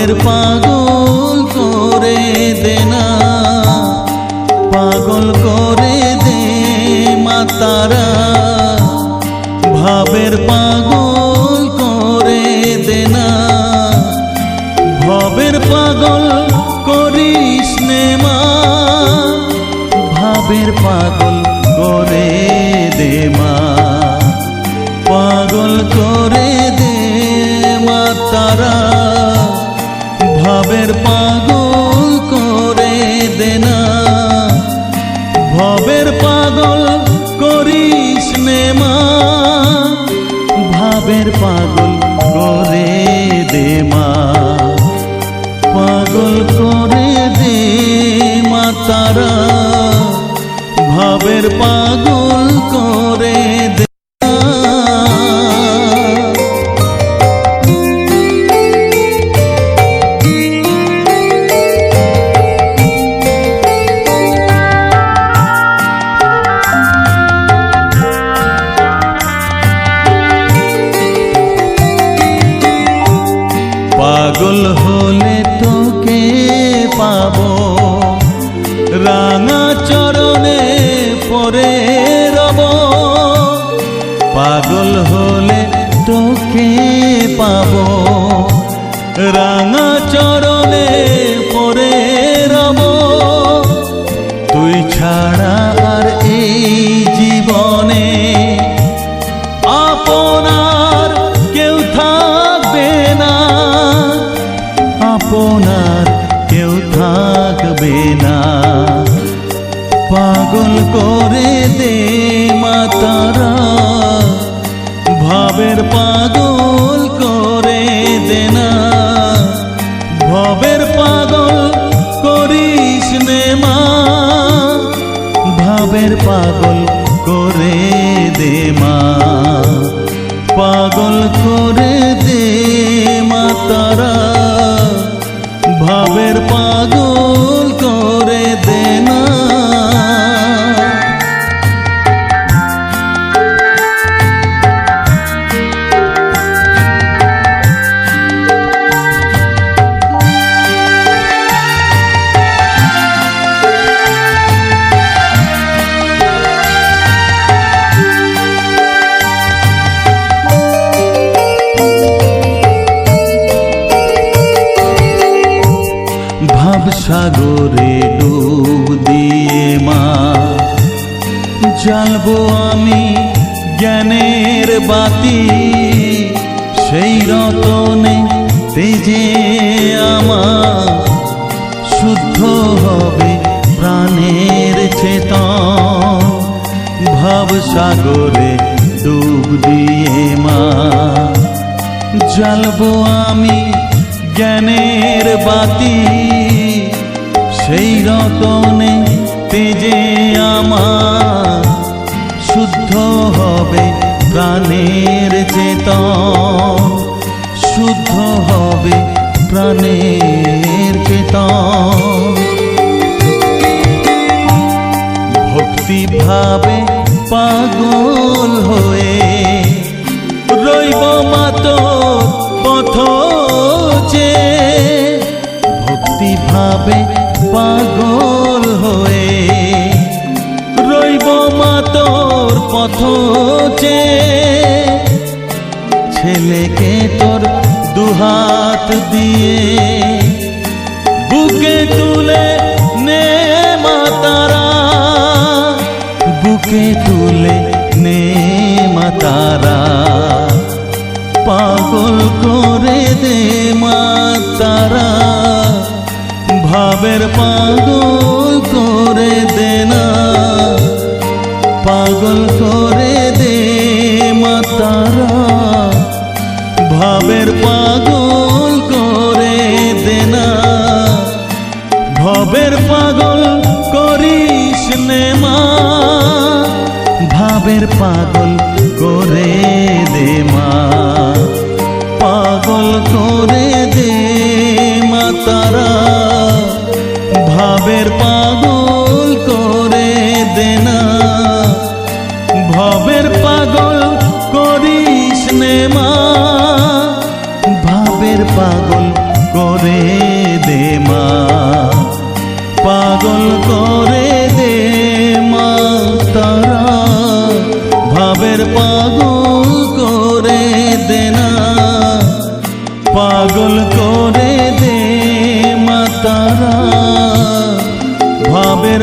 ভাবের পাগল করে দে না, পাগল করে দে মা তারা, ভাবের পাগল করে দে না, ভবের পাগল করিস নে মা, ভাবের পাগল করে দে মা, পাগল করে দে মা তারা, ভাবের পাগল করে দে না, ভবের পাগল করিস নে মা, ভাবের পাগল করে দে মা, পাগল করে দে মা তারা, ভাবের পাগল করে দে। পাগল হলে তোকে পাবো, রাঙা চরণে পরে রব, পাগল হলে তোকে পাবো, রাঙা চরণে পরে রব, তুই ছাড়া আর এই জীবনে আপনার কেউ থাকবে না, আপনার কেউ থাকবে না, পাগল করে দে মা তারা, ভাবের পাগল করে দে না, ভবের পাগল করিস নে মা, ভাবের পাগল করে দে মা, পাগল করে দে মা তারা, ভাবের পাগল করে দে না। সাগরে ডুব দিয়ে মা জ্বালবো আমি জ্ঞানের বাতি, সেই রতনে তেজে আমার শুদ্ধ হবে প্রাণের চেতন, ভাব সাগরে ডুব দিয়ে মা জ্বালবো আমি জ্ঞানের বাতি, সেই রতনে তেজে আমার শুদ্ধ হবে প্রাণের চেতন, শুদ্ধ হবে প্রাণের চেতন, ভক্তি ভাবে পাগল হয়ে রইব মা তোর পথ চেয়ে, ভক্তি ভাবে পাগল হয়ে রইব মা তোর পথ চেয়ে, ছেলেকে তোর দুহাত দিয়ে বুকে তুলে নে মা তারা, বুকে তুলে নে মা তারা, পাগল করে দে মা তারা, ভাবের পাগল করে দে না, পাগল করে দে মা তারা, ভাবের পাগল করে দে না, ভবের পাগল করিস নে মা, ভাবের পাগল করে দে মা, পাগল করে দে মা তারা, ভাবের পাগল করে দে না, ভবের পাগল করিস নে মা, ভাবের পাগল করে দে মা, পাগল করে দে মা তারা, ভাবের পাগল করে দে না, পাগল করে দে মা তারা, ভাবের